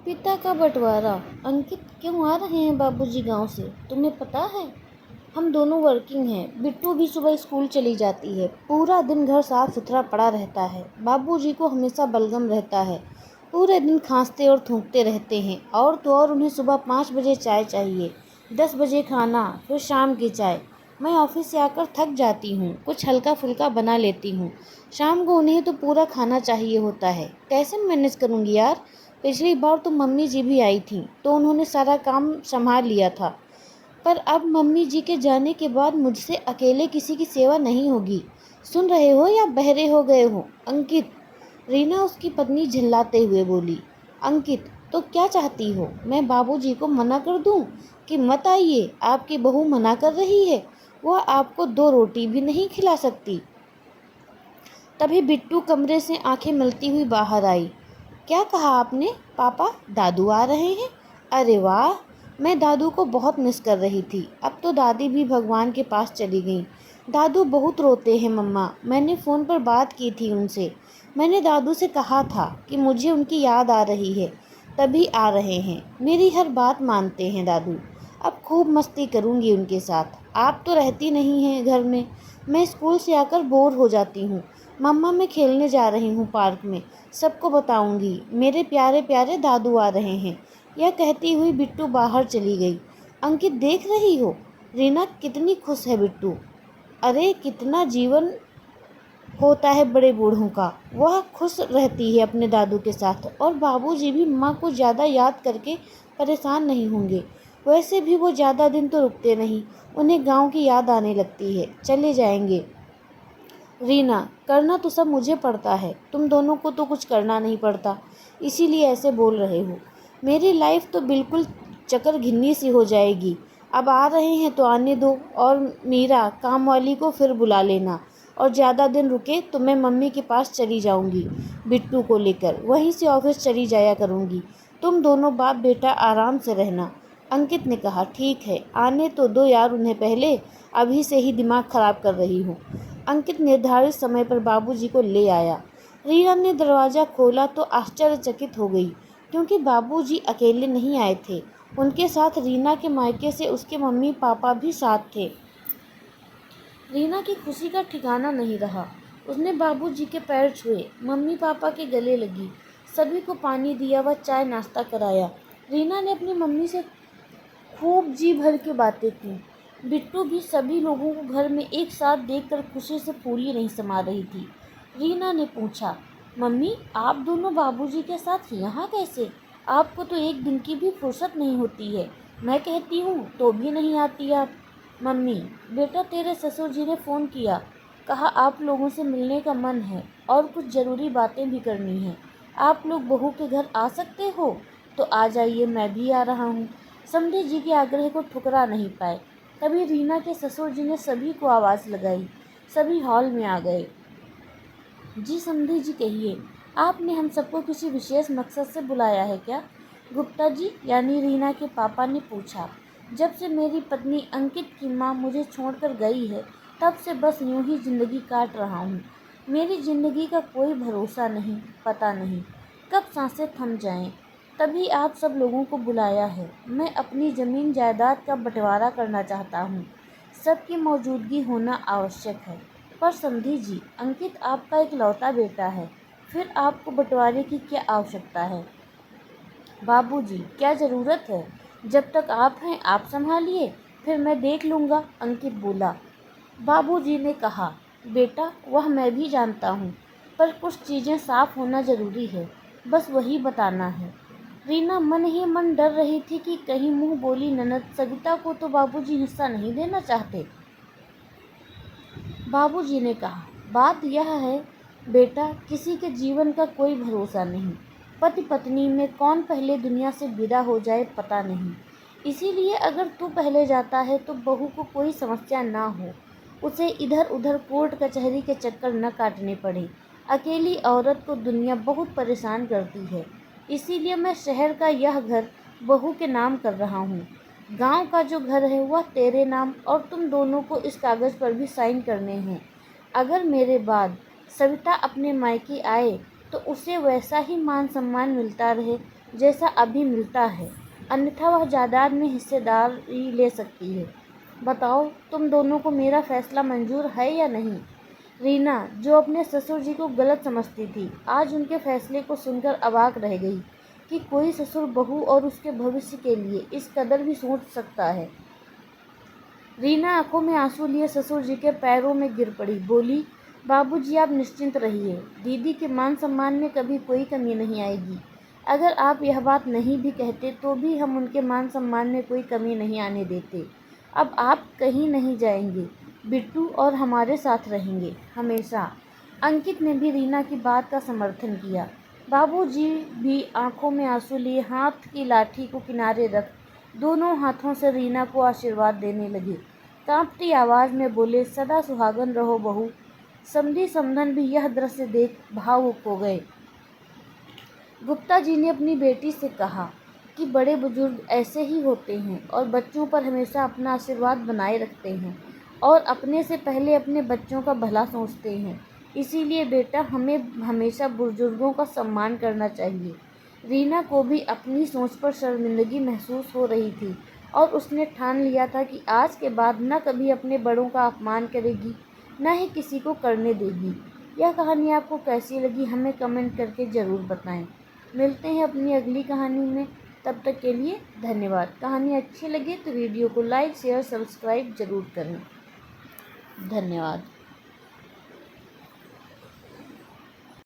पिता का बंटवारा। अंकित, क्यों आ रहे हैं बाबूजी गांव से, तुम्हें पता है? हम दोनों वर्किंग हैं। बिट्टू भी सुबह स्कूल चली जाती है। पूरा दिन घर साफ सुथरा पड़ा रहता है। बाबूजी को हमेशा बलगम रहता है। पूरे दिन खांसते और थूकते रहते हैं। और तो और उन्हें सुबह 5 बजे चाय चाहिए, 10 बजे खाना, फिर शाम की चाय। मैं ऑफिस से आकर थक जाती हूँ, कुछ हल्का फुल्का बना लेती हूँ। शाम को उन्हें तो पूरा खाना चाहिए होता है। कैसे मैनेज करूँगी यार? पिछली बार तो मम्मी जी भी आई थी तो उन्होंने सारा काम संभाल लिया था, पर अब मम्मी जी के जाने के बाद मुझसे अकेले किसी की सेवा नहीं होगी। सुन रहे हो या बहरे हो गए हो अंकित? रीना उसकी पत्नी झल्लाते हुए बोली। अंकित, तो क्या चाहती हो? मैं बाबूजी को मना कर दूं कि मत आइए? आपकी बहू मना कर रही है। वह आपको 2 रोटी भी नहीं खिला सकती। तभी बिट्टू कमरे से आंखें मलती हुई बाहर आई। क्या कहा आपने? पापा, दादू आ रहे हैं? अरे वाह, मैं दादू को बहुत मिस कर रही थी। अब तो दादी भी भगवान के पास चली गई। दादू बहुत रोते हैं मम्मा। मैंने फ़ोन पर बात की थी उनसे। मैंने दादू से कहा था कि मुझे उनकी याद आ रही है, तभी आ रहे हैं। मेरी हर बात मानते हैं दादू। अब खूब मस्ती करूंगी उनके साथ। आप तो रहती नहीं हैं घर में। मैं स्कूल से आकर बोर हो जाती हूँ। मम्मा, मैं खेलने जा रही हूँ पार्क में। सबको बताऊंगी मेरे प्यारे प्यारे दादू आ रहे हैं। यह कहती हुई बिट्टू बाहर चली गई। अंकित, देख रही हो रीना कितनी खुश है? बिट्टू, अरे कितना जीवन होता है बड़े बूढ़ों का। वह खुश रहती है अपने दादू के साथ, और बाबूजी भी माँ को ज़्यादा याद करके परेशान नहीं होंगे। वैसे भी वो ज़्यादा दिन तो रुकते नहीं, उन्हें गांव की याद आने लगती है, चले जाएंगे। रीना, करना तो सब मुझे पड़ता है, तुम दोनों को तो कुछ करना नहीं पड़ता, इसीलिए ऐसे बोल रहे हो। मेरी लाइफ तो बिल्कुल चक्कर घिन्नी सी हो जाएगी। अब आ रहे हैं तो आने दो, और मीरा काम वाली को फिर बुला लेना। और ज़्यादा दिन रुके तो मैं मम्मी के पास चली जाऊंगी बिट्टू को लेकर, वहीं से ऑफिस चली जाया करूंगी। तुम दोनों बाप बेटा आराम से रहना। अंकित ने कहा। ठीक है, आने तो दो यार उन्हें पहले, अभी से ही दिमाग खराब कर रही हूँ। अंकित निर्धारित समय पर बाबूजी को ले आया। रीना ने दरवाज़ा खोला तो आश्चर्यचकित हो गई, क्योंकि बाबूजी अकेले नहीं आए थे। उनके साथ रीना के मायके से उसके मम्मी पापा भी साथ थे। रीना की खुशी का ठिकाना नहीं रहा। उसने बाबूजी के पैर छुए, मम्मी पापा के गले लगी, सभी को पानी दिया व चाय नाश्ता कराया। रीना ने अपनी मम्मी से खूब जी भर के बातें की। बिट्टू भी सभी लोगों को घर में एक साथ देखकर खुशी से फूली नहीं समा रही थी। रीना ने पूछा, मम्मी, आप दोनों बाबूजी के साथ यहाँ कैसे? आपको तो एक दिन की भी फुर्सत नहीं होती है। मैं कहती हूँ तो भी नहीं आती आप। मम्मी, बेटा तेरे ससुर जी ने फ़ोन किया, कहा आप लोगों से मिलने का मन है और कुछ ज़रूरी बातें भी करनी हैं। आप लोग बहू के घर आ सकते हो तो आ जाइए, मैं भी आ रहा हूँ। समधी जी के आग्रह को ठुकरा नहीं पाए। तभी रीना के ससुर जी ने सभी को आवाज़ लगाई। सभी हॉल में आ गए। जी समधी जी, कहिए, आपने हम सबको किसी विशेष मकसद से बुलाया है क्या? गुप्ता जी यानी रीना के पापा ने पूछा। जब से मेरी पत्नी अंकित की माँ मुझे छोड़कर गई है, तब से बस यूं ही ज़िंदगी काट रहा हूँ। मेरी ज़िंदगी का कोई भरोसा नहीं, पता नहीं कब सांसें थम जाएं। तभी आप सब लोगों को बुलाया है। मैं अपनी ज़मीन जायदाद का बंटवारा करना चाहता हूँ। सबकी मौजूदगी होना आवश्यक है। पर समधी जी, अंकित आपका इकलौता बेटा है, फिर आपको बंटवारे की क्या आवश्यकता है? बाबूजी, क्या ज़रूरत है? जब तक आप हैं आप संभालिए, फिर मैं देख लूँगा, अंकित बोला। बाबूजी ने कहा, बेटा वह मैं भी जानता हूँ, पर कुछ चीज़ें साफ होना ज़रूरी है, बस वही बताना है। रीना मन ही मन डर रही थी कि कहीं मुँह बोली ननद सविता को तो बाबूजी हिस्सा नहीं देना चाहते। बाबूजी ने कहा, बात यह है बेटा, किसी के जीवन का कोई भरोसा नहीं। पति पत्नी में कौन पहले दुनिया से विदा हो जाए पता नहीं। इसीलिए अगर तू पहले जाता है तो बहू को कोई समस्या ना हो, उसे इधर उधर कोर्ट कचहरी के चक्कर न काटने पड़े। अकेली औरत को दुनिया बहुत परेशान करती है। इसीलिए मैं शहर का यह घर बहू के नाम कर रहा हूँ। गांव का जो घर है वह तेरे नाम, और तुम दोनों को इस कागज़ पर भी साइन करने हैं। अगर मेरे बाद सविता अपने मायके आए तो उसे वैसा ही मान सम्मान मिलता रहे जैसा अभी मिलता है, अन्यथा वह जायदाद में हिस्सेदारी ले सकती है। बताओ, तुम दोनों को मेरा फैसला मंजूर है या नहीं? रीना, जो अपने ससुर जी को गलत समझती थी, आज उनके फैसले को सुनकर अवाक रह गई कि कोई ससुर बहू और उसके भविष्य के लिए इस कदर भी सोच सकता है। रीना आंखों में आंसू लिए ससुर जी के पैरों में गिर पड़ी, बोली, बाबूजी आप निश्चिंत रहिए, दीदी के मान सम्मान में कभी कोई कमी नहीं आएगी। अगर आप यह बात नहीं भी कहते तो भी हम उनके मान सम्मान में कोई कमी नहीं आने देते। अब आप कहीं नहीं जाएंगे, बिट्टू और हमारे साथ रहेंगे हमेशा। अंकित ने भी रीना की बात का समर्थन किया। बाबूजी भी आंखों में आंसू लिए हाथ की लाठी को किनारे रख दोनों हाथों से रीना को आशीर्वाद देने लगे। कांपती आवाज़ में बोले, सदा सुहागन रहो बहू। समधी समधन भी यह दृश्य देख भावुक हो गए। गुप्ता जी ने अपनी बेटी से कहा कि बड़े बुजुर्ग ऐसे ही होते हैं और बच्चों पर हमेशा अपना आशीर्वाद बनाए रखते हैं और अपने से पहले अपने बच्चों का भला सोचते हैं। इसीलिए बेटा, हमें हमेशा बुजुर्गों का सम्मान करना चाहिए। रीना को भी अपनी सोच पर शर्मिंदगी महसूस हो रही थी और उसने ठान लिया था कि आज के बाद न कभी अपने बड़ों का अपमान करेगी, न ही किसी को करने देगी। यह कहानी आपको कैसी लगी हमें कमेंट करके ज़रूर बताएं। मिलते हैं अपनी अगली कहानी में, तब तक के लिए धन्यवाद। कहानी अच्छी लगे तो वीडियो को लाइक शेयर सब्सक्राइब ज़रूर करें। धन्यवाद।